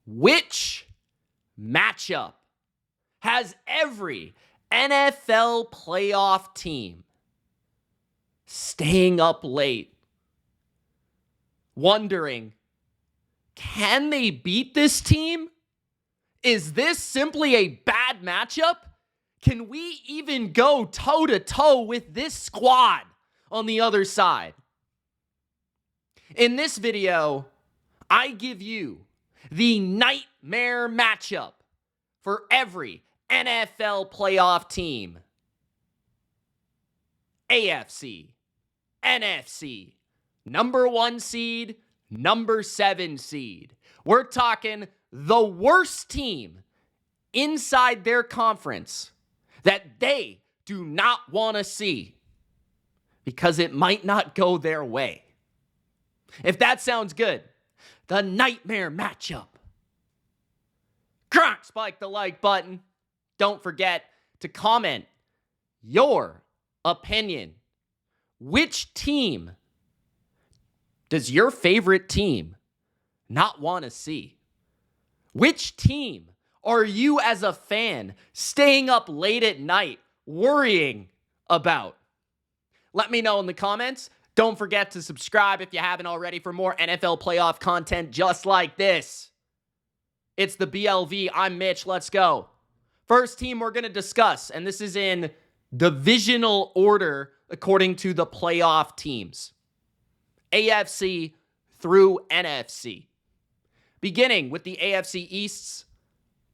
Which matchup has every NFL playoff team staying up late, wondering, can they beat this team? Is this simply a bad matchup? Can we even go toe-to-toe with this squad on the other side? In this video, I give you the nightmare matchup for every NFL playoff team. AFC, NFC, number 1 seed, number 7 seed. We're talking the worst team inside their conference that they do not want to see because it might not go their way. If that sounds good, the nightmare matchup. Gronk, spike the like button. Don't forget to comment your opinion. Which team does your favorite team not want to see? Which team are you as a fan staying up late at night worrying about? Let me know in the comments. Don't forget to subscribe if you haven't already for more NFL playoff content just like this. It's the BLV. I'm Mitch. Let's go. First team we're going to discuss, and this is in divisional order according to the playoff teams. AFC through NFC. Beginning with the AFC East's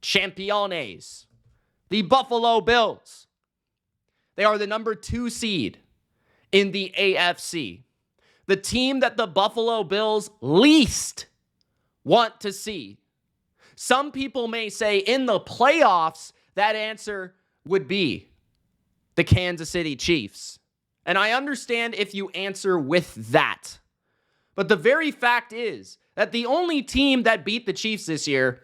Championes, the Buffalo Bills. They are the number 2 seed in the AFC. The team that the Buffalo Bills least want to see. Some people may say in the playoffs, that answer would be the Kansas City Chiefs. And I understand if you answer with that. But the very fact is that the only team that beat the Chiefs this year,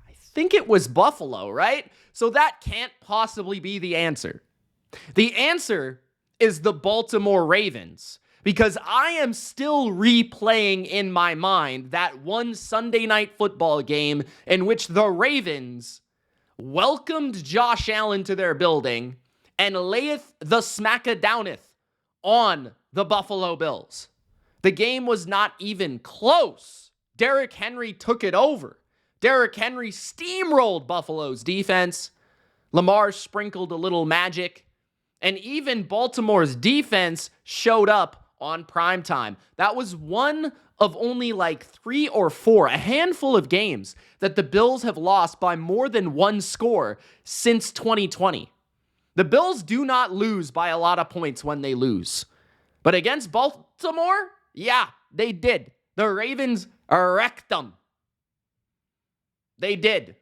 I think it was Buffalo, right? So that can't possibly be the answer. The answer is the Baltimore Ravens, because I am still replaying in my mind that one Sunday night football game in which the Ravens welcomed Josh Allen to their building and layeth the smackadowneth on the Buffalo Bills. The game was not even close. Derrick Henry took it over. Derrick Henry steamrolled Buffalo's defense. Lamar sprinkled a little magic. And even Baltimore's defense showed up on primetime. That was one of only like 3 or 4, a handful of games that the Bills have lost by more than 1 score since 2020. The Bills do not lose by a lot of points when they lose. But against Baltimore, yeah, they did. The Ravens wrecked them. They did.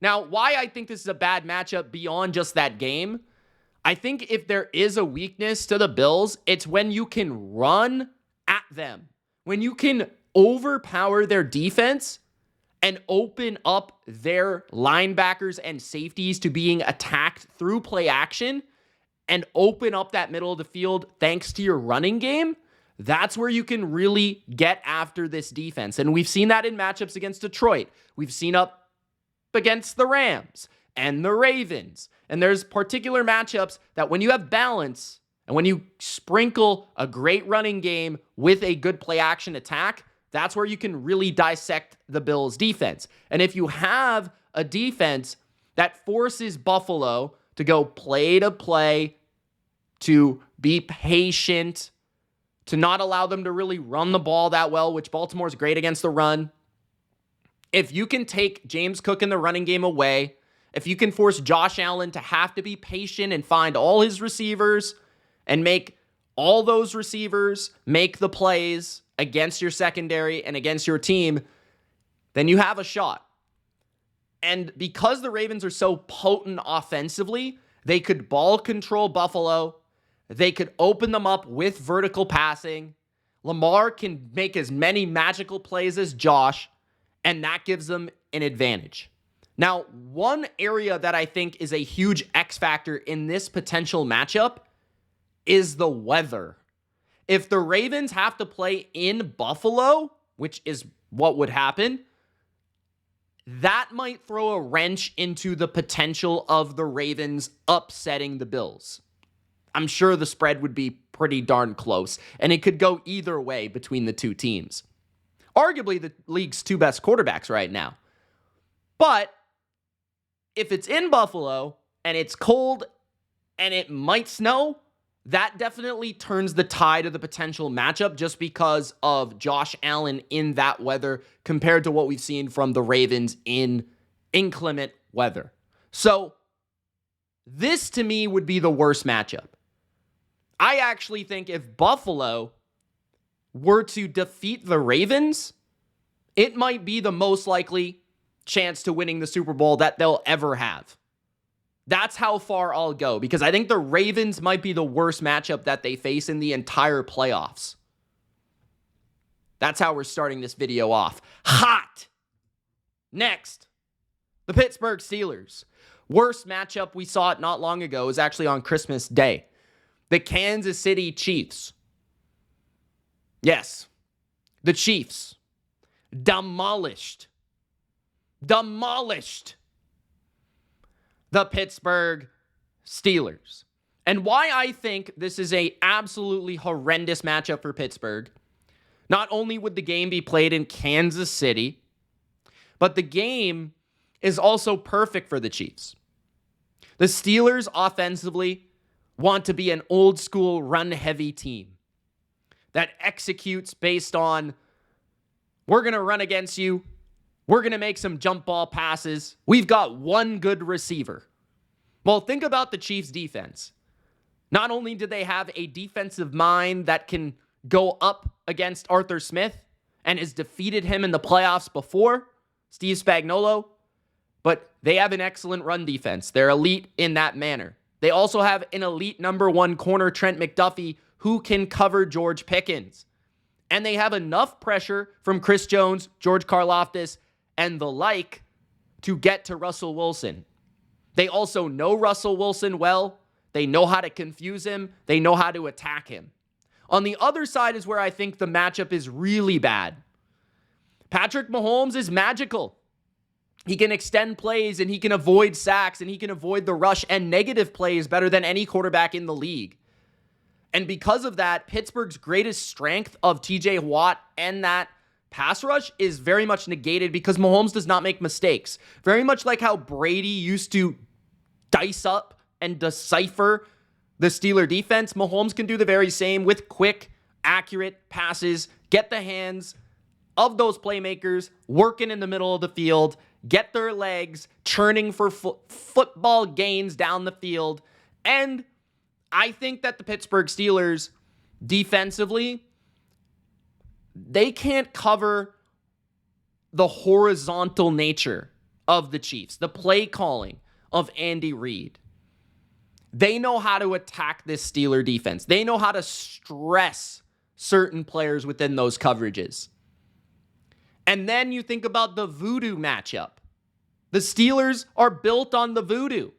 Now, why I think this is a bad matchup beyond just that game, I think if there is a weakness to the Bills, it's when you can run at them. When you can overpower their defense and open up their linebackers and safeties to being attacked through play action and open up that middle of the field thanks to your running game, that's where you can really get after this defense. And we've seen that in matchups against Detroit. We've seen up against the Rams and the Ravens. And there's particular matchups that when you have balance and when you sprinkle a great running game with a good play action attack, that's where you can really dissect the Bills' defense. And if you have a defense that forces Buffalo to go play to play, to be patient, to not allow them to really run the ball that well, which Baltimore's great against the run. If you can take James Cook in the running game away, if you can force Josh Allen to have to be patient and find all his receivers and make all those receivers make the plays against your secondary and against your team, then you have a shot. And because the Ravens are so potent offensively, they could ball control Buffalo. They could open them up with vertical passing. Lamar can make as many magical plays as Josh, and that gives them an advantage. Now, one area that I think is a huge X factor in this potential matchup is the weather. If the Ravens have to play in Buffalo, which is what would happen, that might throw a wrench into the potential of the Ravens upsetting the Bills. I'm sure the spread would be pretty darn close, and it could go either way between the two teams. Arguably the league's two best quarterbacks right now. But if it's in Buffalo and it's cold and it might snow, that definitely turns the tide of the potential matchup just because of Josh Allen in that weather compared to what we've seen from the Ravens in inclement weather. So this to me would be the worst matchup. I actually think if Buffalo were to defeat the Ravens, it might be the most likely chance to winning the Super Bowl that they'll ever have. That's how far I'll go, because I think the Ravens might be the worst matchup that they face in the entire playoffs. That's how we're starting this video off. Hot! Next, the Pittsburgh Steelers. Worst matchup, we saw it not long ago, was actually on Christmas Day. The Kansas City Chiefs. Yes, the Chiefs. Demolished the Pittsburgh Steelers. And why I think this is a absolutely horrendous matchup for Pittsburgh. Not only would the game be played in Kansas City, but the game is also perfect for the Chiefs. The Steelers offensively want to be an old school run-heavy team that executes based on, we're going to run against you, we're going to make some jump ball passes, we've got one good receiver. Well, think about the Chiefs' defense. Not only do they have a defensive mind that can go up against Arthur Smith and has defeated him in the playoffs before, Steve Spagnuolo, but they have an excellent run defense. They're elite in that manner. They also have an elite number one corner, Trent McDuffie, who can cover George Pickens. And they have enough pressure from Chris Jones, George Karlaftis, and the like to get to Russell Wilson. They also know Russell Wilson well. They know how to confuse him. They know how to attack him. On the other side is where I think the matchup is really bad. Patrick Mahomes is magical. He can extend plays, and he can avoid sacks, and he can avoid the rush and negative plays better than any quarterback in the league. And because of that, Pittsburgh's greatest strength of TJ Watt and that pass rush is very much negated because Mahomes does not make mistakes. Very much like how Brady used to dice up and decipher the Steeler defense, Mahomes can do the very same with quick, accurate passes, get the hands of those playmakers working in the middle of the field, get their legs churning for football gains down the field. And I think that the Pittsburgh Steelers defensively, they can't cover the horizontal nature of the Chiefs, the play calling of Andy Reid. They know how to attack this Steeler defense. They know how to stress certain players within those coverages. And then you think about the voodoo matchup. The Steelers are built on the voodoo,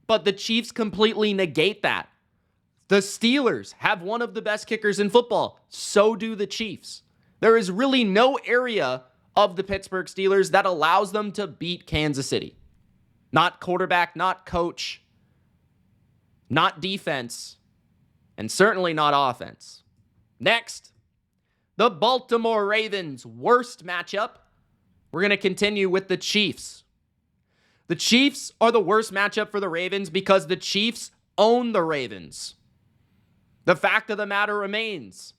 but the Chiefs completely negate that. The Steelers have one of the best kickers in football. So do the Chiefs. There is really no area of the Pittsburgh Steelers that allows them to beat Kansas City. Not quarterback, not coach, not defense, and certainly not offense. Next, the Baltimore Ravens' worst matchup. We're going to continue with the Chiefs. The Chiefs are the worst matchup for the Ravens because the Chiefs own the Ravens. The fact of the matter remains,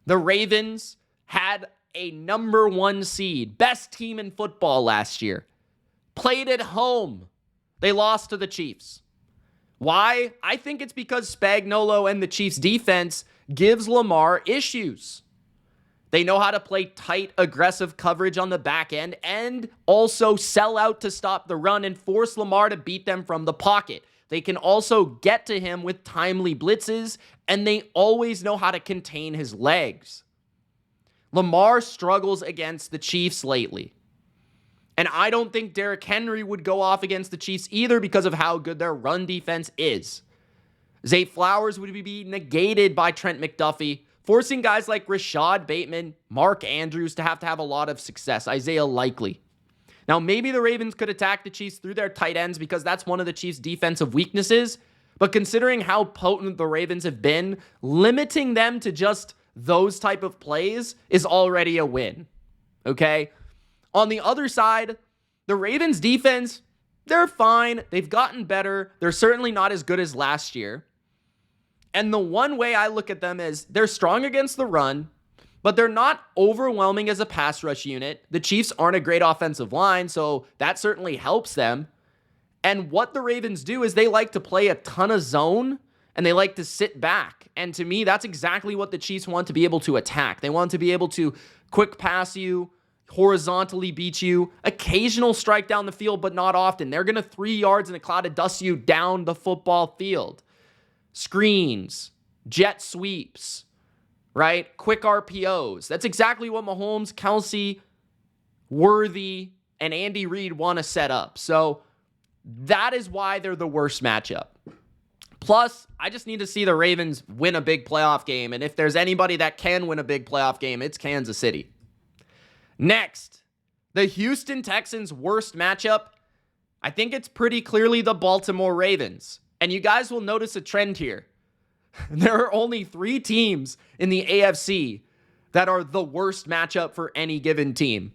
the Ravens had a number one seed, best team in football last year. Played at home. They lost to the Chiefs. Why? I think it's because Spagnuolo and the Chiefs defense gives Lamar issues. They know how to play tight, aggressive coverage on the back end and also sell out to stop the run and force Lamar to beat them from the pocket. They can also get to him with timely blitzes, and they always know how to contain his legs. Lamar struggles against the Chiefs lately. And I don't think Derrick Henry would go off against the Chiefs either because of how good their run defense is. Zay Flowers would be negated by Trent McDuffie forcing guys like Rashad Bateman, Mark Andrews to have a lot of success, Isaiah Likely. Now, maybe the Ravens could attack the Chiefs through their tight ends because that's one of the Chiefs' defensive weaknesses. But considering how potent the Ravens have been, limiting them to just those type of plays is already a win. Okay? On the other side, the Ravens defense, they're fine. They've gotten better. They're certainly not as good as last year. And the one way I look at them is they're strong against the run, but they're not overwhelming as a pass rush unit. The Chiefs aren't a great offensive line, so that certainly helps them. And what the Ravens do is they like to play a ton of zone, and they like to sit back. And to me, that's exactly what the Chiefs want to be able to attack. They want to be able to quick pass you, horizontally beat you, occasional strike down the field, but not often. They're going to 3 yards in a cloud of dust you down the football field. Screens, jet sweeps, right? Quick RPOs. That's exactly what Mahomes, Kelsey, Worthy, and Andy Reid want to set up. So that is why they're the worst matchup. Plus, I just need to see the Ravens win a big playoff game. And if there's anybody that can win a big playoff game, it's Kansas City. Next, the Houston Texans' worst matchup. I think it's pretty clearly the Baltimore Ravens. And you guys will notice a trend here. There are only 3 teams in the AFC that are the worst matchup for any given team.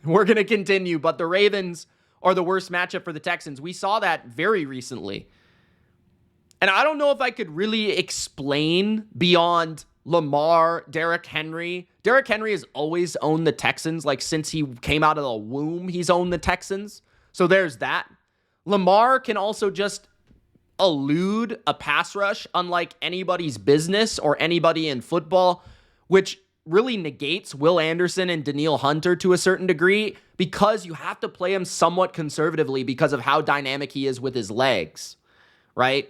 We're going to continue, but the Ravens are the worst matchup for the Texans. We saw that very recently. And I don't know if I could really explain beyond Lamar, Derrick Henry. Derrick Henry has always owned the Texans. Like, since he came out of the womb, he's owned the Texans. So there's that. Lamar can also just elude a pass rush unlike anybody's business or anybody in football, which really negates Will Anderson and Danielle Hunter to a certain degree because you have to play him somewhat conservatively because of how dynamic he is with his legs, right?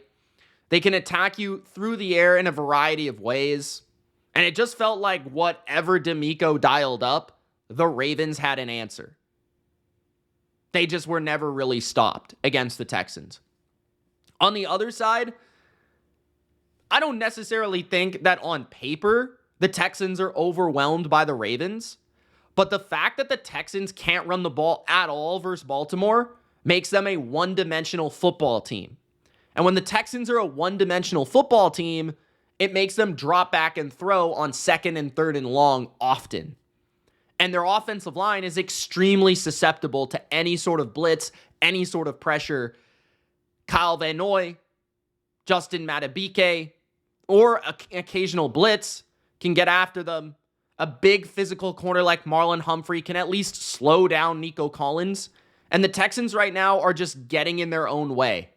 They can attack you through the air in a variety of ways. And it just felt like whatever DeMeco dialed up, the Ravens had an answer. They just were never really stopped against the Texans. On the other side, I don't necessarily think that on paper, the Texans are overwhelmed by the Ravens. But the fact that the Texans can't run the ball at all versus Baltimore makes them a one-dimensional football team. And when the Texans are a one-dimensional football team, it makes them drop back and throw on 2nd and 3rd and long often. And their offensive line is extremely susceptible to any sort of blitz, any sort of pressure. Kyle Van Noy, Justin Madubuike, or an occasional blitz can get after them. A big physical corner like Marlon Humphrey can at least slow down Nico Collins. And the Texans right now are just getting in their own way,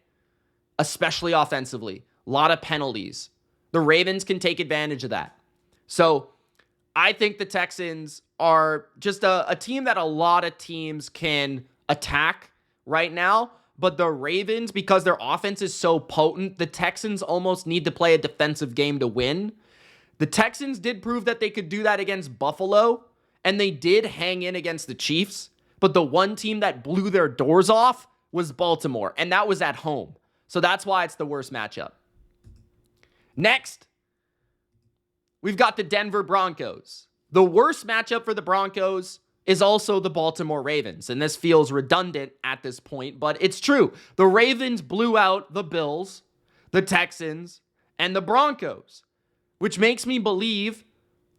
especially offensively. A lot of penalties. The Ravens can take advantage of that. So I think the Texans are just a team that a lot of teams can attack right now. But the Ravens, because their offense is so potent, the Texans almost need to play a defensive game to win. The Texans did prove that they could do that against Buffalo, and they did hang in against the Chiefs. But the one team that blew their doors off was Baltimore, and that was at home. So that's why it's the worst matchup. Next, we've got the Denver Broncos. The worst matchup for the Broncos is also the Baltimore Ravens. And this feels redundant at this point, but it's true. The Ravens blew out the Bills, the Texans, and the Broncos, which makes me believe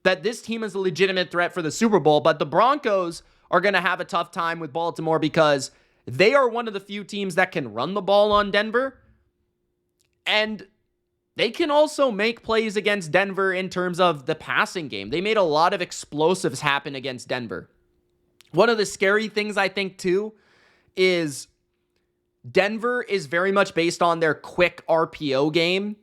that this team is a legitimate threat for the Super Bowl, but the Broncos are going to have a tough time with Baltimore because they are one of the few teams that can run the ball on Denver, and they can also make plays against Denver in terms of the passing game. They made a lot of explosives happen against Denver. One of the scary things I think too is Denver is very much based on their quick RPO game,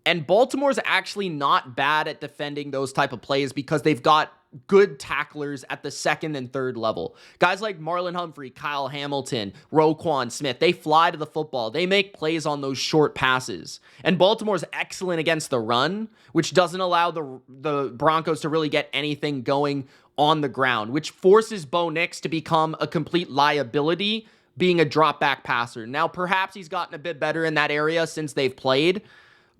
and Baltimore's actually not bad at defending those type of plays because they've got good tacklers at the 2nd and 3rd level. Guys like Marlon Humphrey, Kyle Hamilton, Roquan Smith, they fly to the football. They make plays on those short passes. And Baltimore's excellent against the run, which doesn't allow the Broncos to really get anything going on the ground, which forces Bo Nix to become a complete liability being a drop back passer. Now, perhaps he's gotten a bit better in that area since they've played,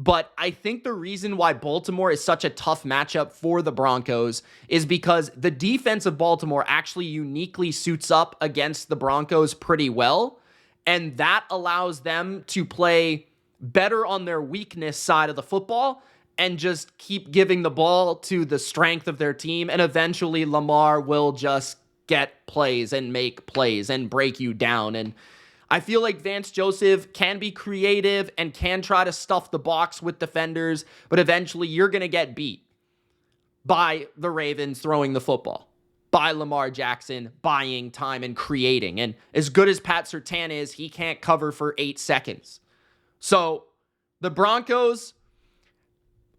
But I think the reason why Baltimore is such a tough matchup for the Broncos is because the defense of Baltimore actually uniquely suits up against the Broncos pretty well. And that allows them to play better on their weakness side of the football and just keep giving the ball to the strength of their team. And eventually Lamar will just get plays and make plays and break you down. And I feel like Vance Joseph can be creative and can try to stuff the box with defenders, but eventually you're going to get beat by the Ravens throwing the football, by Lamar Jackson buying time and creating. And as good as Pat Surtain is, he can't cover for 8 seconds. So the Broncos,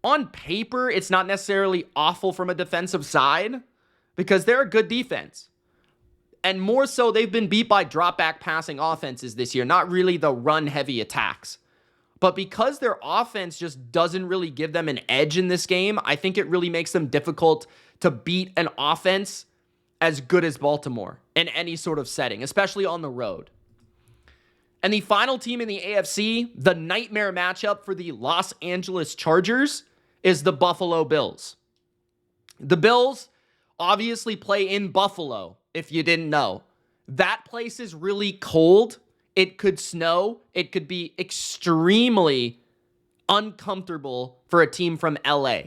on paper, it's not necessarily awful from a defensive side because they're a good defense. And more so, they've been beat by drop-back passing offenses this year, not really the run-heavy attacks. But because their offense just doesn't really give them an edge in this game, I think it really makes them difficult to beat an offense as good as Baltimore in any sort of setting, especially on the road. And the final team in the AFC, the nightmare matchup for the Los Angeles Chargers, is the Buffalo Bills. The Bills obviously play in Buffalo, if you didn't know. That place is really cold. It could snow. It could be extremely uncomfortable for a team from LA.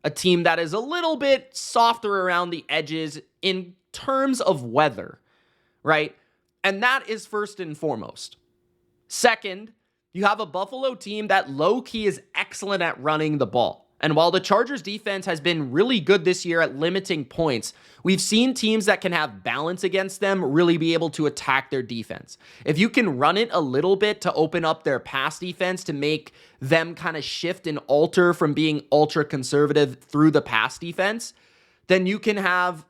A team that is a little bit softer around the edges in terms of weather, right? And that is first and foremost. Second, you have a Buffalo team that low-key is excellent at running the ball. And while the Chargers defense has been really good this year at limiting points, we've seen teams that can have balance against them really be able to attack their defense. If you can run it a little bit to open up their pass defense to make them kind of shift and alter from being ultra conservative through the pass defense, then you can have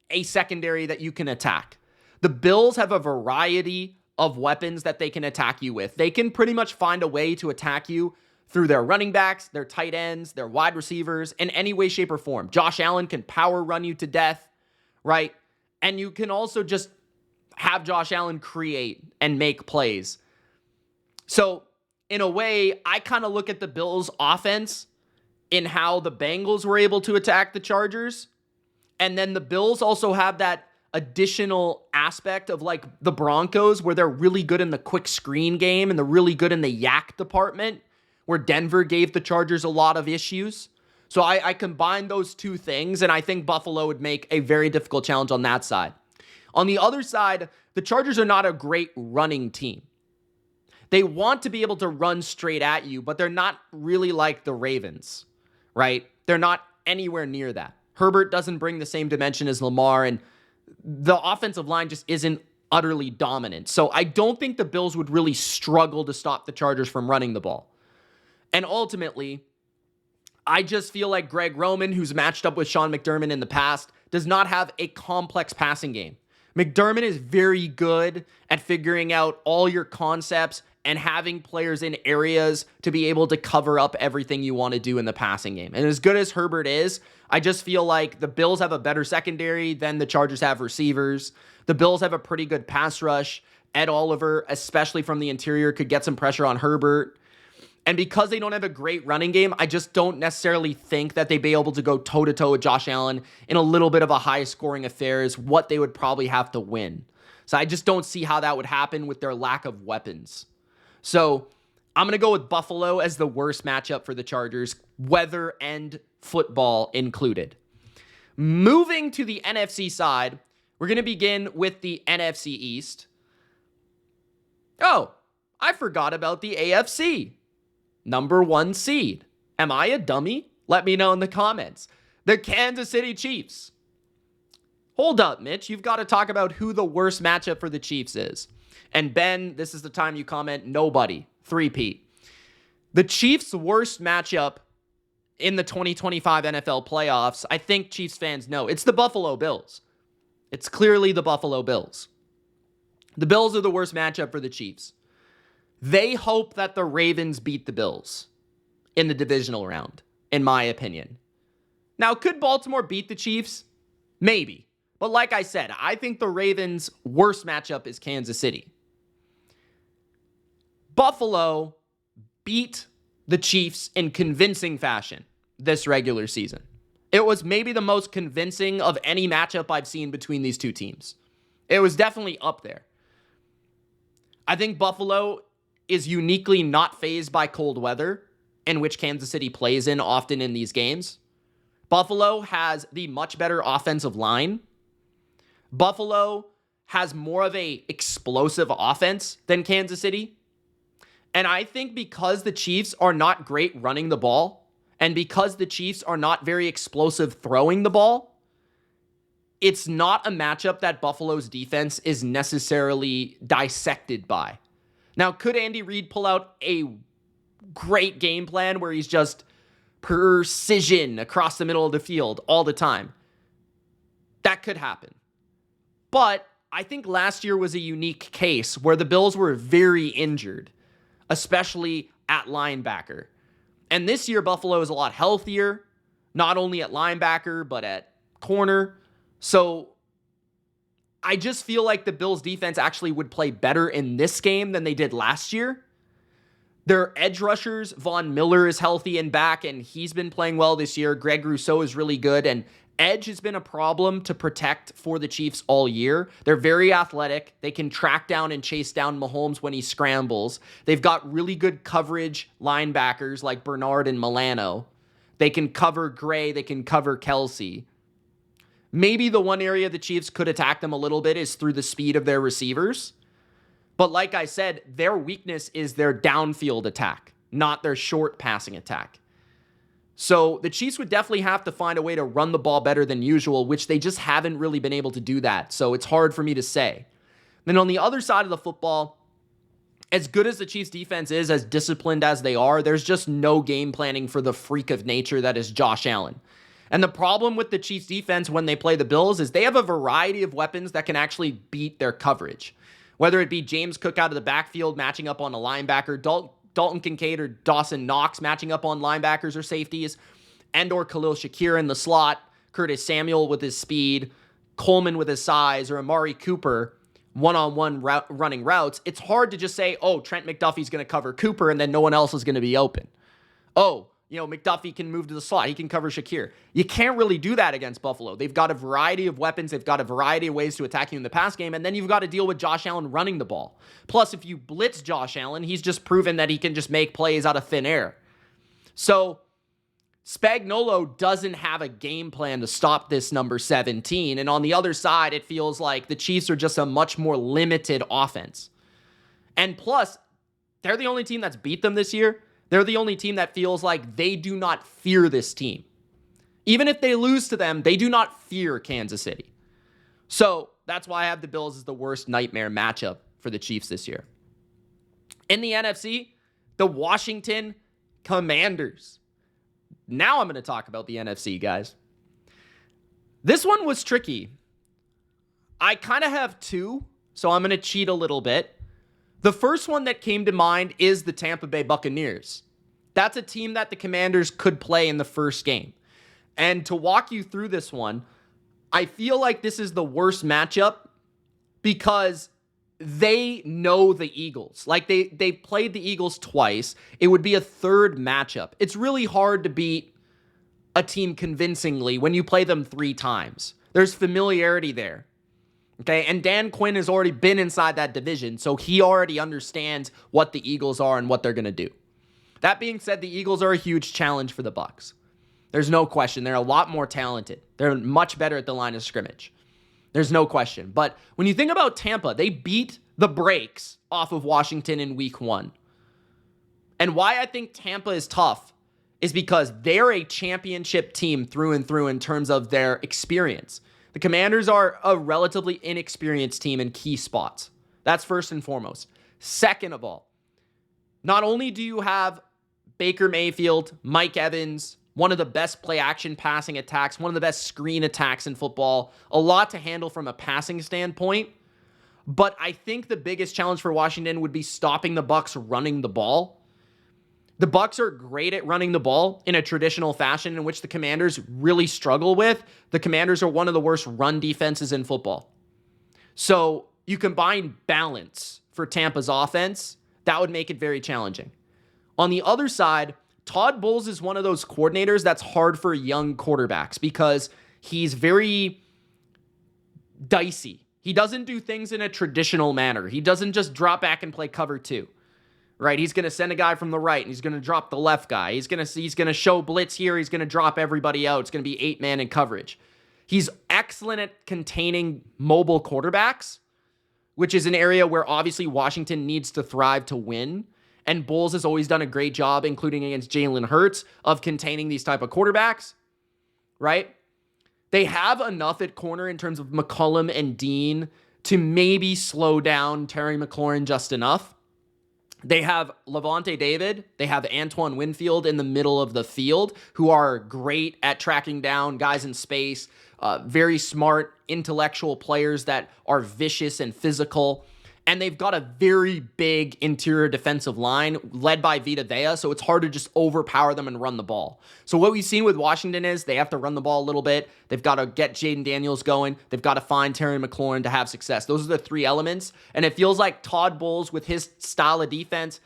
a secondary that you can attack. The Bills have a variety of weapons that they can attack you with. They can pretty much find a way to attack you through their running backs, their tight ends, their wide receivers, in any way, shape, or form. Josh Allen can power run you to death, right? And you can also just have Josh Allen create and make plays. So, in a way, I kind of look at the Bills' offense in how the Bengals were able to attack the Chargers. And then the Bills also have that additional aspect of like the Broncos where they're really good in the quick screen game and they're really good in the yak department, where Denver gave the Chargers a lot of issues. So I combine those two things, and I think Buffalo would make a very difficult challenge on that side. On the other side, the Chargers are not a great running team. They want to be able to run straight at you, but they're not really like the Ravens, right? They're not anywhere near that. Herbert doesn't bring the same dimension as Lamar, and the offensive line just isn't utterly dominant. So I don't think the Bills would really struggle to stop the Chargers from running the ball. And ultimately, I just feel like Greg Roman, who's matched up with Sean McDermott in the past, does not have a complex passing game. McDermott is very good at figuring out all your concepts and having players in areas to be able to cover up everything you want to do in the passing game. And as good as Herbert is, I just feel like the Bills have a better secondary than the Chargers have receivers. The Bills have a pretty good pass rush. Ed Oliver, especially from the interior, could get some pressure on Herbert. And because they don't have a great running game, I just don't necessarily think that they'd be able to go toe-to-toe with Josh Allen in a little bit of a high-scoring affair is what they would probably have to win. So I just don't see how that would happen with their lack of weapons. So I'm going to go with Buffalo as the worst matchup for the Chargers, weather and football included. Moving to the NFC side, we're going to begin with the NFC East. Oh, I forgot about the AFC. Number 1 seed. Am I a dummy? Let me know in the comments. The Kansas City Chiefs. Hold up, Mitch. You've got to talk about who the worst matchup for the Chiefs is. And Ben, this is the time you comment. Nobody. 3-peat. The Chiefs' worst matchup in the 2025 NFL playoffs, I think Chiefs fans know. It's the Buffalo Bills. It's clearly the Buffalo Bills. The Bills are the worst matchup for the Chiefs. They hope that the Ravens beat the Bills in the divisional round, in my opinion. Now, could Baltimore beat the Chiefs? Maybe. But like I said, I think the Ravens' worst matchup is Kansas City. Buffalo beat the Chiefs in convincing fashion this regular season. It was maybe the most convincing of any matchup I've seen between these two teams. It was definitely up there. I think Buffalo is uniquely not fazed by cold weather, in which Kansas City plays in often in these games. Buffalo has the much better offensive line. Buffalo has more of a explosive offense than Kansas City. And I think because the Chiefs are not great running the ball, and because the Chiefs are not very explosive throwing the ball, it's not a matchup that Buffalo's defense is necessarily dissected by. Now, could Andy Reid pull out a great game plan where he's just precision across the middle of the field all the time? That could happen. But I think last year was a unique case where the Bills were very injured, especially at linebacker. And this year, Buffalo is a lot healthier, not only at linebacker, but at corner. So I just feel like the Bills defense actually would play better in this game than they did last year. Their edge rushers, Von Miller is healthy and back, and he's been playing well this year. Greg Rousseau is really good, and edge has been a problem to protect for the Chiefs all year. They're very athletic. They can track down and chase down Mahomes when he scrambles. They've got really good coverage linebackers like Bernard and Milano. They can cover Gray. They can cover Kelsey. Maybe the one area the Chiefs could attack them a little bit is through the speed of their receivers. But like I said, their weakness is their downfield attack, not their short passing attack. So the Chiefs would definitely have to find a way to run the ball better than usual, which they just haven't really been able to do that. So it's hard for me to say. Then on the other side of the football, as good as the Chiefs defense is, as disciplined as they are, there's just no game planning for the freak of nature that is Josh Allen. And the problem with the Chiefs defense when they play the Bills is they have a variety of weapons that can actually beat their coverage. Whether it be James Cook out of the backfield matching up on a linebacker, Dalton Kincaid or Dawson Knox matching up on linebackers or safeties, and or Khalil Shakir in the slot, Curtis Samuel with his speed, Coleman with his size, or Amari Cooper one-on-one running routes. It's hard to just say, oh, Trent McDuffie's going to cover Cooper and then no one else is going to be open. Oh, McDuffie can move to the slot. He can cover Shakir. You can't really do that against Buffalo. They've got a variety of weapons. They've got a variety of ways to attack you in the pass game, and then you've got to deal with Josh Allen running the ball. Plus, if you blitz Josh Allen, he's just proven that he can just make plays out of thin air. So Spagnuolo doesn't have a game plan to stop this number 17, and on the other side, it feels like the Chiefs are just a much more limited offense. And plus, they're the only team that's beat them this year. They're the only team that feels like they do not fear this team. Even if they lose to them, they do not fear Kansas City. So that's why I have the Bills as the worst nightmare matchup for the Chiefs this year. In the NFC, the Washington Commanders. Now I'm going to talk about the NFC, guys. This one was tricky. I kind of have two, so I'm going to cheat a little bit. The first one that came to mind is the Tampa Bay Buccaneers. That's a team that the Commanders could play in the first game. And to walk you through this one, I feel like this is the worst matchup because they know the Eagles. Like they played the Eagles twice. It would be a third matchup. It's really hard to beat a team convincingly when you play them 3 times. There's familiarity there. Okay, and Dan Quinn has already been inside that division, so he already understands what the Eagles are and what they're going to do. That being said, the Eagles are a huge challenge for the Bucs. There's no question. They're a lot more talented. They're much better at the line of scrimmage. There's no question. But when you think about Tampa, they beat the brakes off of Washington in week 1. And why I think Tampa is tough is because they're a championship team through and through in terms of their experience. The Commanders are a relatively inexperienced team in key spots. That's first and foremost. Second of all, not only do you have Baker Mayfield, Mike Evans, one of the best play-action passing attacks, one of the best screen attacks in football, a lot to handle from a passing standpoint, but I think the biggest challenge for Washington would be stopping the Bucs running the ball. The Bucs are great at running the ball in a traditional fashion in which the Commanders really struggle with. The Commanders are one of the worst run defenses in football. So you combine balance for Tampa's offense, that would make it very challenging. On the other side, Todd Bowles is one of those coordinators that's hard for young quarterbacks because he's very dicey. He doesn't do things in a traditional manner. He doesn't just drop back and play cover two, right? He's going to send a guy from the right, and he's going to drop the left guy. He's going to show blitz here. He's going to drop everybody out. It's going to be 8-man in coverage. He's excellent at containing mobile quarterbacks, which is an area where obviously Washington needs to thrive to win. And Bowles has always done a great job, including against Jalen Hurts, of containing these type of quarterbacks, right? They have enough at corner in terms of McCollum and Dean to maybe slow down Terry McLaurin just enough. They have Levante David. They have Antoine Winfield in the middle of the field, who are great at tracking down guys in space, very smart, intellectual players that are vicious and physical. And they've got a very big interior defensive line led by Vita Vea, so it's hard to just overpower them and run the ball. So what we've seen with Washington is they have to run the ball a little bit. They've got to get Jaden Daniels going. They've got to find Terry McLaurin to have success. Those are the three elements. And it feels like Todd Bowles, with his style of defense,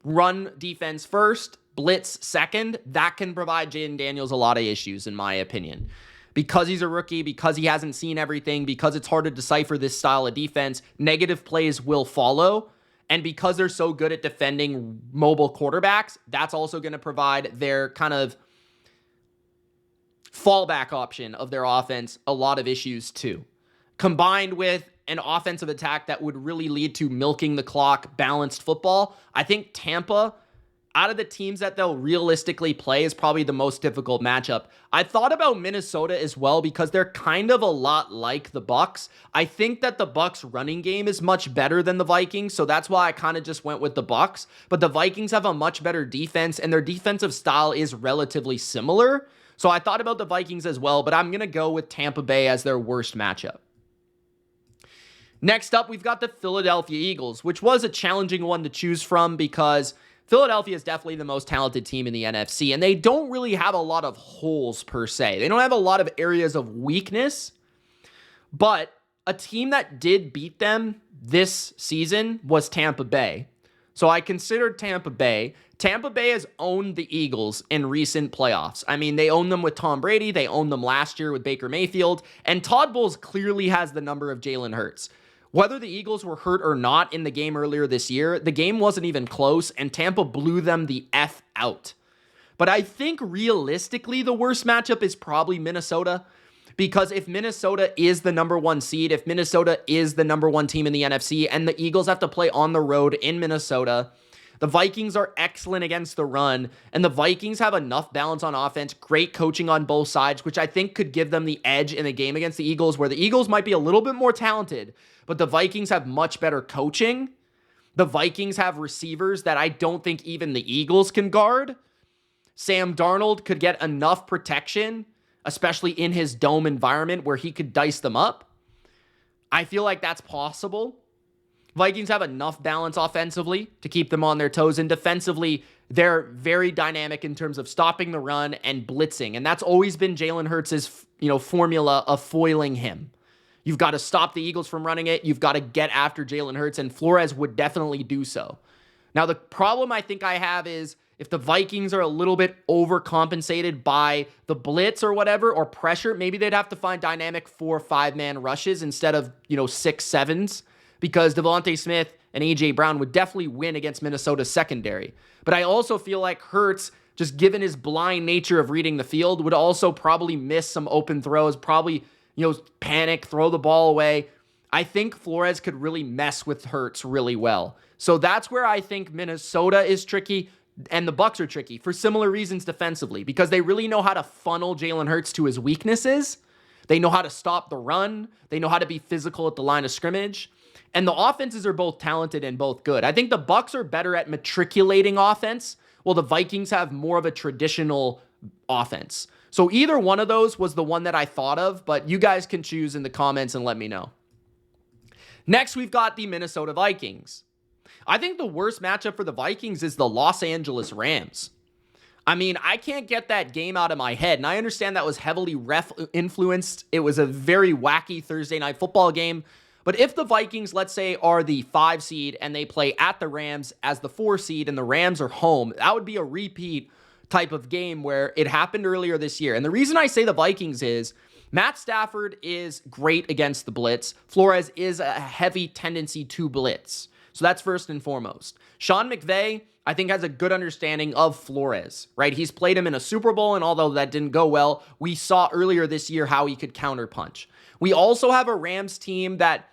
run defense first, blitz second, that can provide Jaden Daniels a lot of issues, in my opinion. Because he's a rookie, because he hasn't seen everything, because it's hard to decipher this style of defense, negative plays will follow. And because they're so good at defending mobile quarterbacks, that's also going to provide their kind of fallback option of their offense a lot of issues too. Combined with an offensive attack that would really lead to milking the clock, balanced football, I think Tampa, out of the teams that they'll realistically play, is probably the most difficult matchup. I thought about Minnesota as well because they're kind of a lot like the Bucs. I think that the Bucs running game is much better than the Vikings, so that's why I kind of just went with the Bucs. But the Vikings have a much better defense, and their defensive style is relatively similar. So I thought about the Vikings as well, but I'm going to go with Tampa Bay as their worst matchup. Next up, we've got the Philadelphia Eagles, which was a challenging one to choose from because Philadelphia is definitely the most talented team in the NFC, and they don't really have a lot of holes per se. They don't have a lot of areas of weakness, but a team that did beat them this season was Tampa Bay. So I considered Tampa Bay. Tampa Bay has owned the Eagles in recent playoffs. I mean, they owned them with Tom Brady. They owned them last year with Baker Mayfield, and Todd Bowles clearly has the number of Jalen Hurts. Whether the Eagles were hurt or not in the game earlier this year, the game wasn't even close, and Tampa blew them the F out. But I think realistically, the worst matchup is probably Minnesota, because if Minnesota is the number one seed, if Minnesota is the number one team in the NFC, and the Eagles have to play on the road in Minnesota, the Vikings are excellent against the run, and the Vikings have enough balance on offense, great coaching on both sides, which I think could give them the edge in the game against the Eagles, where the Eagles might be a little bit more talented, but the Vikings have much better coaching. The Vikings have receivers that I don't think even the Eagles can guard. Sam Darnold could get enough protection, especially in his dome environment, where he could dice them up. I feel like that's possible. Vikings have enough balance offensively to keep them on their toes, and defensively, they're very dynamic in terms of stopping the run and blitzing, and that's always been Jalen Hurts' formula of foiling him. You've got to stop the Eagles from running it. You've got to get after Jalen Hurts, and Flores would definitely do so. Now, the problem I think I have is if the Vikings are a little bit overcompensated by the blitz or whatever, or pressure, maybe they'd have to find dynamic 4 or 5-man rushes instead of 6 7s, because Devontae Smith and A.J. Brown would definitely win against Minnesota's secondary. But I also feel like Hurts, just given his blind nature of reading the field, would also probably miss some open throws, probably panic, throw the ball away. I think Flores could really mess with Hurts really well. So that's where I think Minnesota is tricky and the Bucs are tricky for similar reasons defensively, because they really know how to funnel Jalen Hurts to his weaknesses. They know how to stop the run. They know how to be physical at the line of scrimmage. And the offenses are both talented and both good. I think the Bucs are better at matriculating offense, while the Vikings have more of a traditional offense. So either one of those was the one that I thought of, but you guys can choose in the comments and let me know. Next, we've got the Minnesota Vikings. I think the worst matchup for the Vikings is the Los Angeles Rams. I mean, I can't get that game out of my head, and I understand that was heavily ref influenced. It was a very wacky Thursday night football game, But if the Vikings, let's say, are the 5 seed and they play at the Rams as the 4 seed and the Rams are home, that would be a repeat type of game where it happened earlier this year. And the reason I say the Vikings is Matt Stafford is great against the blitz. Flores is a heavy tendency to blitz. So that's first and foremost. Sean McVay, I think, has a good understanding of Flores, right? He's played him in a Super Bowl, and although that didn't go well, we saw earlier this year how he could counterpunch. We also have a Rams team that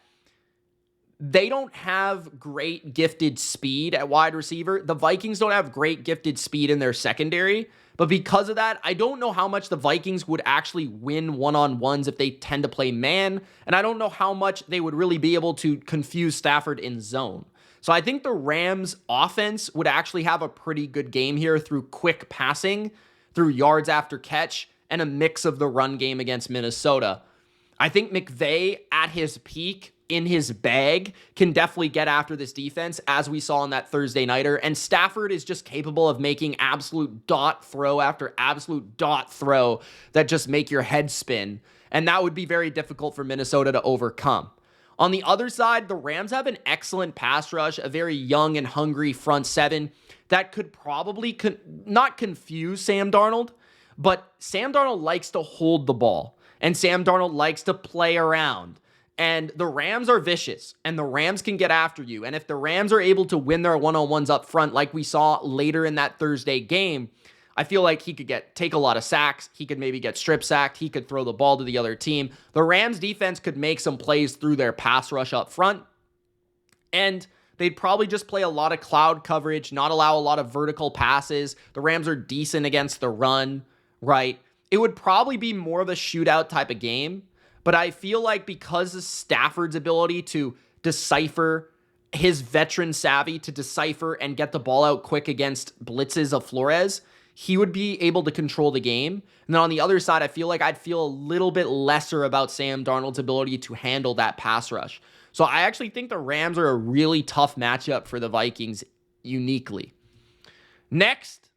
they don't have great gifted speed at wide receiver. The Vikings don't have great gifted speed in their secondary. But because of that, I don't know how much the Vikings would actually win one-on-ones if they tend to play man. And I don't know how much they would really be able to confuse Stafford in zone. So I think the Rams offense would actually have a pretty good game here through quick passing, through yards after catch, and a mix of the run game against Minnesota. I think McVay at his peak, in his bag, can definitely get after this defense, as we saw in that Thursday nighter. And Stafford is just capable of making absolute dot throw after absolute dot throw that just make your head spin. And that would be very difficult for Minnesota to overcome. On the other side, the Rams have an excellent pass rush, a very young and hungry front seven that could probably not confuse Sam Darnold, but Sam Darnold likes to hold the ball, and Sam Darnold likes to play around. And the Rams are vicious, and the Rams can get after you. And if the Rams are able to win their one-on-ones up front, like we saw later in that Thursday game, I feel like he could take a lot of sacks. He could maybe get strip sacked. He could throw the ball to the other team. The Rams defense could make some plays through their pass rush up front. And they'd probably just play a lot of cloud coverage, not allow a lot of vertical passes. The Rams are decent against the run, right? It would probably be more of a shootout type of game. But I feel like because of Stafford's ability to decipher, his veteran savvy to decipher and get the ball out quick against blitzes of Flores, he would be able to control the game. And then on the other side, I feel like I'd feel a little bit lesser about Sam Darnold's ability to handle that pass rush. So I actually think the Rams are a really tough matchup for the Vikings uniquely. Next,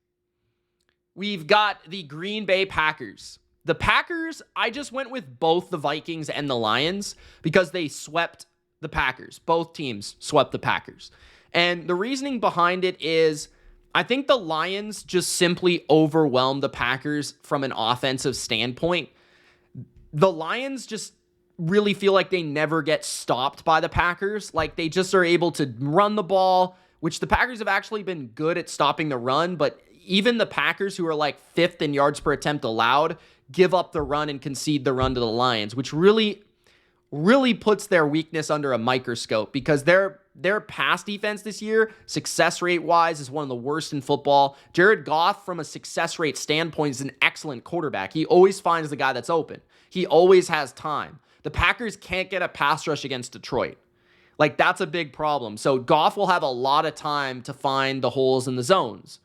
we've got the Green Bay Packers. The Packers, I just went with both the Vikings and the Lions because they swept the Packers. Both teams swept the Packers. And the reasoning behind it is I think the Lions just simply overwhelmed the Packers from an offensive standpoint. The Lions just really feel like they never get stopped by the Packers. Like they just are able to run the ball, which the Packers have actually been good at stopping the run, but even the Packers, who are like 5th in yards per attempt allowed, give up the run and concede the run to the Lions, which really puts their weakness under a microscope because their pass defense this year, success rate wise, is one of the worst in football. Jared Goff, from a success rate standpoint, is an excellent quarterback. He always finds the guy that's open. He always has time. The Packers can't get a pass rush against Detroit. Like, that's a big problem. So Goff will have a lot of time to find the holes in the zones.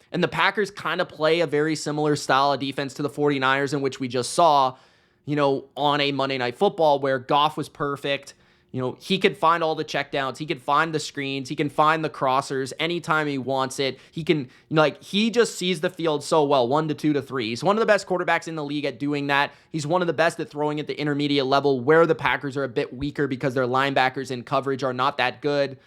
And the Packers kind of play a very similar style of defense to the 49ers, in which we just saw, on a Monday Night Football, where Goff was perfect. He could find all the checkdowns. He could find the screens. He can find the crossers anytime he wants it. He can, he just sees the field so well, 1 to 2 to 3. He's one of the best quarterbacks in the league at doing that. He's one of the best at throwing at the intermediate level, where the Packers are a bit weaker because their linebackers in coverage are not that good.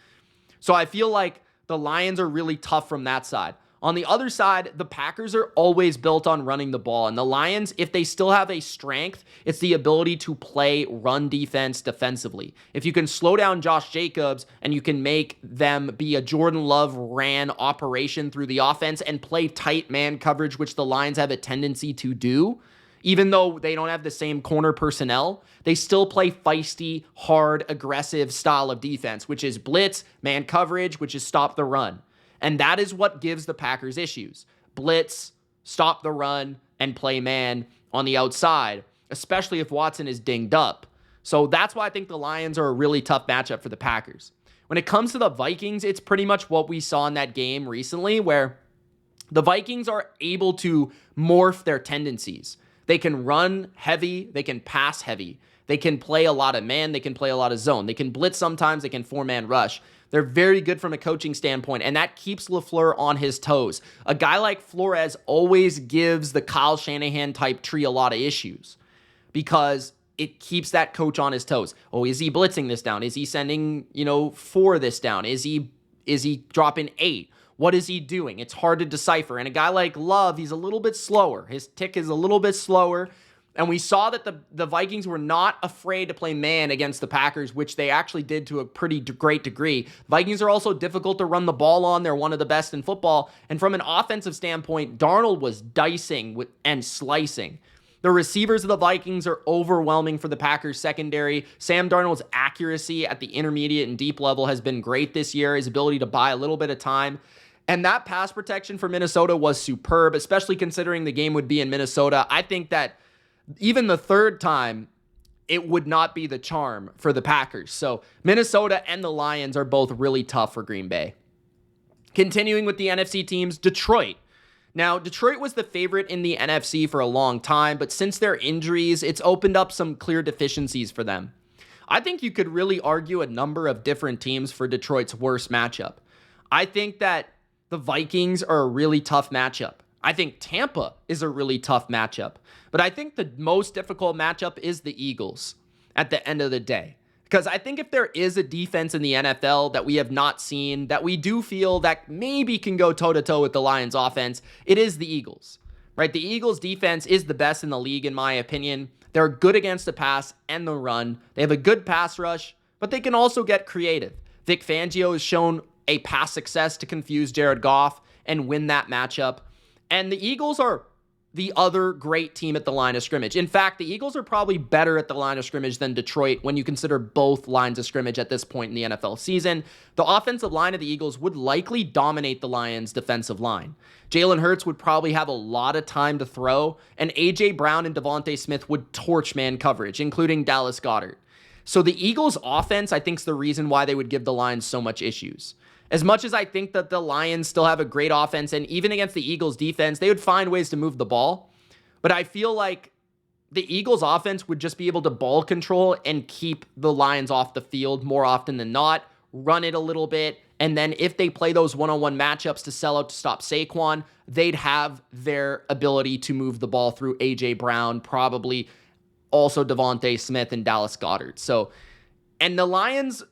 So I feel like the Lions are really tough from that side. On the other side, the Packers are always built on running the ball. And the Lions, if they still have a strength, it's the ability to play run defense defensively. If you can slow down Josh Jacobs and you can make them be a Jordan Love ran operation through the offense and play tight man coverage, which the Lions have a tendency to do, even though they don't have the same corner personnel, they still play feisty, hard, aggressive style of defense, which is blitz, man coverage, which is stop the run. And that is what gives the Packers issues. Blitz, stop the run, and play man on the outside, especially if Watson is dinged up. So that's why I think the Lions are a really tough matchup for the Packers. When it comes to the Vikings, it's pretty much what we saw in that game recently, where the Vikings are able to morph their tendencies. They can run heavy, they can pass heavy, they can play a lot of man, they can play a lot of zone, they can blitz sometimes, they can 4-man rush. They're very good from a coaching standpoint, and that keeps LaFleur on his toes. A guy like Flores always gives the Kyle Shanahan type tree a lot of issues because it keeps that coach on his toes. Oh, is he blitzing this down? Is he sending, 4 this down? Is he dropping 8? What is he doing? It's hard to decipher. And a guy like Love, he's a little bit slower. His tick is a little bit slower. And we saw that the Vikings were not afraid to play man against the Packers, which they actually did to a pretty great degree. Vikings are also difficult to run the ball on. They're one of the best in football. And from an offensive standpoint, Darnold was dicing and slicing. The receivers of the Vikings are overwhelming for the Packers secondary. Sam Darnold's accuracy at the intermediate and deep level has been great this year. His ability to buy a little bit of time. And that pass protection for Minnesota was superb, especially considering the game would be in Minnesota. I think that even the third time, it would not be the charm for the Packers. So Minnesota and the Lions are both really tough for Green Bay. Continuing with the NFC teams, Detroit. Now, Detroit was the favorite in the NFC for a long time, but since their injuries, it's opened up some clear deficiencies for them. I think you could really argue a number of different teams for Detroit's worst matchup. I think that the Vikings are a really tough matchup. I think Tampa is a really tough matchup. But I think the most difficult matchup is the Eagles at the end of the day. Because I think if there is a defense in the NFL that we have not seen, that we do feel that maybe can go toe-to-toe with the Lions offense, it is the Eagles, right? The Eagles defense is the best in the league, in my opinion. They're good against the pass and the run. They have a good pass rush, but they can also get creative. Vic Fangio has shown a pass success to confuse Jared Goff and win that matchup. And the Eagles are the other great team at the line of scrimmage. In fact, the Eagles are probably better at the line of scrimmage than Detroit when you consider both lines of scrimmage at this point in the NFL season. The offensive line of the Eagles would likely dominate the Lions' defensive line. Jalen Hurts would probably have a lot of time to throw, and A.J. Brown and Devontae Smith would torch man coverage, including Dallas Goedert. So the Eagles' offense, I think, is the reason why they would give the Lions so much issues. As much as I think that the Lions still have a great offense, and even against the Eagles' defense, they would find ways to move the ball. But I feel like the Eagles' offense would just be able to ball control and keep the Lions off the field more often than not, run it a little bit, and then if they play those one-on-one matchups to sell out to stop Saquon, they'd have their ability to move the ball through A.J. Brown, probably also Devontae Smith and Dallas Goedert. So, and the Lions,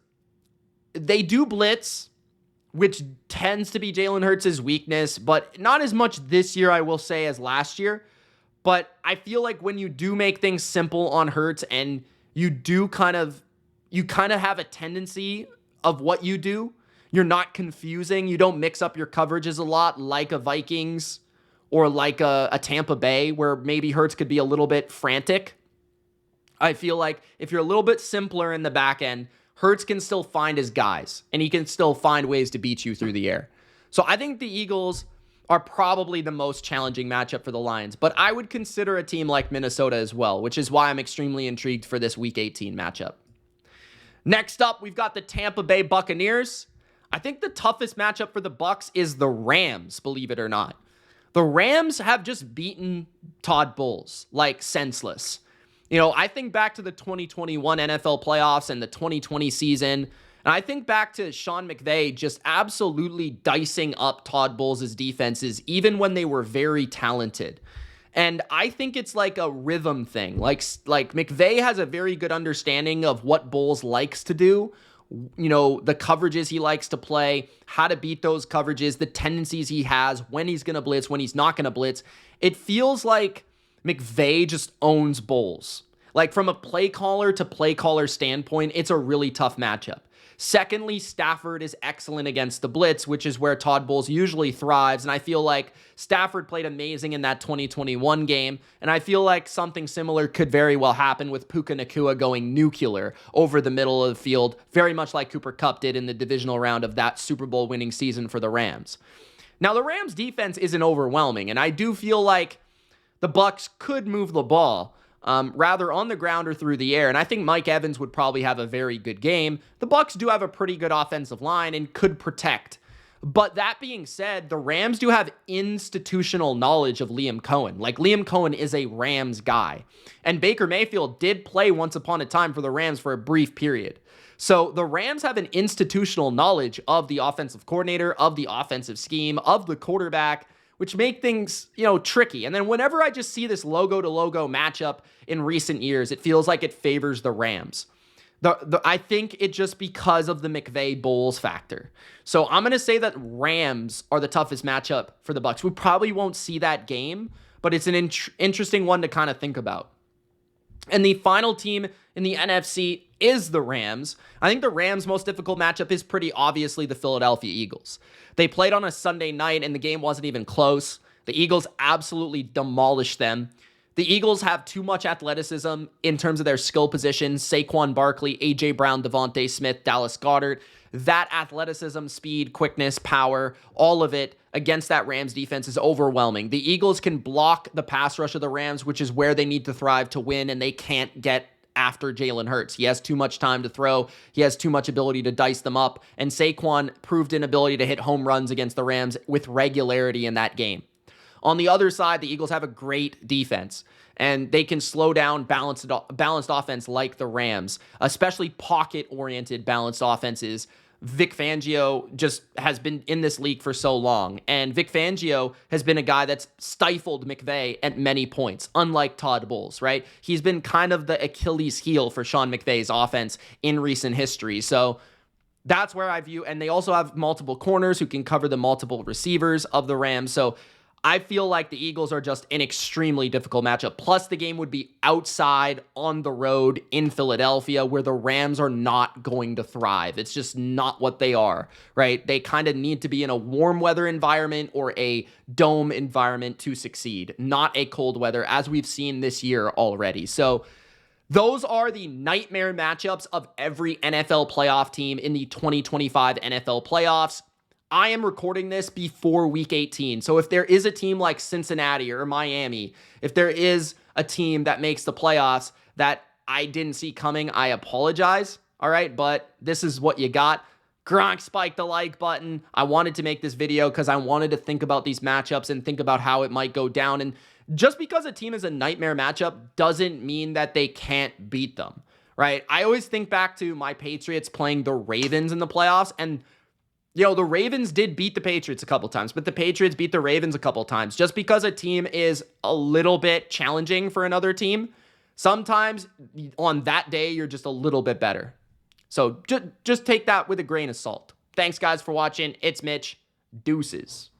they do blitz, which tends to be Jalen Hurts' weakness, but not as much this year, I will say, as last year. But I feel like when you do make things simple on Hurts and you kind of have a tendency of what you do, you're not confusing, you don't mix up your coverages a lot like a Vikings or like a Tampa Bay where maybe Hurts could be a little bit frantic. I feel like if you're a little bit simpler in the back end, Hurts can still find his guys, and he can still find ways to beat you through the air. So I think the Eagles are probably the most challenging matchup for the Lions, but I would consider a team like Minnesota as well, which is why I'm extremely intrigued for this Week 18 matchup. Next up, we've got the Tampa Bay Buccaneers. I think the toughest matchup for the Bucs is the Rams, believe it or not. The Rams have just beaten Todd Bowles, like senseless. I think back to the 2021 NFL playoffs and the 2020 season, and I think back to Sean McVay just absolutely dicing up Todd Bowles' defenses, even when they were very talented. And I think it's like a rhythm thing. Like McVay has a very good understanding of what Bowles likes to do, the coverages he likes to play, how to beat those coverages, the tendencies he has, when he's going to blitz, when he's not going to blitz. It feels like McVay just owns Bowles. Like from a play caller to play caller standpoint, it's a really tough matchup. Secondly, Stafford is excellent against the blitz, which is where Todd Bowles usually thrives. And I feel like Stafford played amazing in that 2021 game. And I feel like something similar could very well happen with Puka Nacua going nuclear over the middle of the field, very much like Cooper Kupp did in the divisional round of that Super Bowl winning season for the Rams. Now, the Rams defense isn't overwhelming, and I do feel like the Bucs could move the ball, rather on the ground or through the air, and I think Mike Evans would probably have a very good game. The Bucs do have a pretty good offensive line and could protect. But that being said, the Rams do have institutional knowledge of Liam Cohen. Like, Liam Cohen is a Rams guy. And Baker Mayfield did play once upon a time for the Rams for a brief period. So the Rams have an institutional knowledge of the offensive coordinator, of the offensive scheme, of the quarterback, which make things, tricky. And then whenever I just see this logo to logo matchup in recent years, it feels like it favors the Rams. I think it just because of the McVay Bowles factor. So I'm going to say that Rams are the toughest matchup for the Bucs. We probably won't see that game, but it's an interesting one to kind of think about. And the final team in the NFC is the Rams. I think the Rams' most difficult matchup is pretty obviously the Philadelphia Eagles. They played on a Sunday night, and the game wasn't even close. The Eagles absolutely demolished them. The Eagles have too much athleticism in terms of their skill positions. Saquon Barkley, A.J. Brown, Devontae Smith, Dallas Goedert. That athleticism, speed, quickness, power, all of it against that Rams defense is overwhelming. The Eagles can block the pass rush of the Rams, which is where they need to thrive to win, and they can't get after Jalen Hurts. He has too much time to throw. He has too much ability to dice them up, and Saquon proved an ability to hit home runs against the Rams with regularity in that game. On the other side, the Eagles have a great defense, and they can slow down balanced offense like the Rams, especially pocket-oriented balanced offenses. Vic Fangio just has been in this league for so long, and Vic Fangio has been a guy that's stifled McVay at many points, unlike Todd Bowles, right? He's been kind of the Achilles heel for Sean McVay's offense in recent history, so that's where I view, and they also have multiple corners who can cover the multiple receivers of the Rams, so I feel like the Eagles are just an extremely difficult matchup. Plus, the game would be outside on the road in Philadelphia where the Rams are not going to thrive. It's just not what they are, right? They kind of need to be in a warm weather environment or a dome environment to succeed, not a cold weather, as we've seen this year already. So those are the nightmare matchups of every NFL playoff team in the 2025 NFL playoffs. I am recording this before week 18. So if there is a team like Cincinnati or Miami, if there is a team that makes the playoffs that I didn't see coming, I apologize. All right, but this is what you got. Gronk spiked the like button. I wanted to make this video because I wanted to think about these matchups and think about how it might go down. And just because a team is a nightmare matchup doesn't mean that they can't beat them, right? I always think back to my Patriots playing the Ravens in the playoffs, and the Ravens did beat the Patriots a couple times, but the Patriots beat the Ravens a couple times. Just because a team is a little bit challenging for another team, sometimes on that day, you're just a little bit better. So just take that with a grain of salt. Thanks, guys, for watching. It's Mitch. Deuces.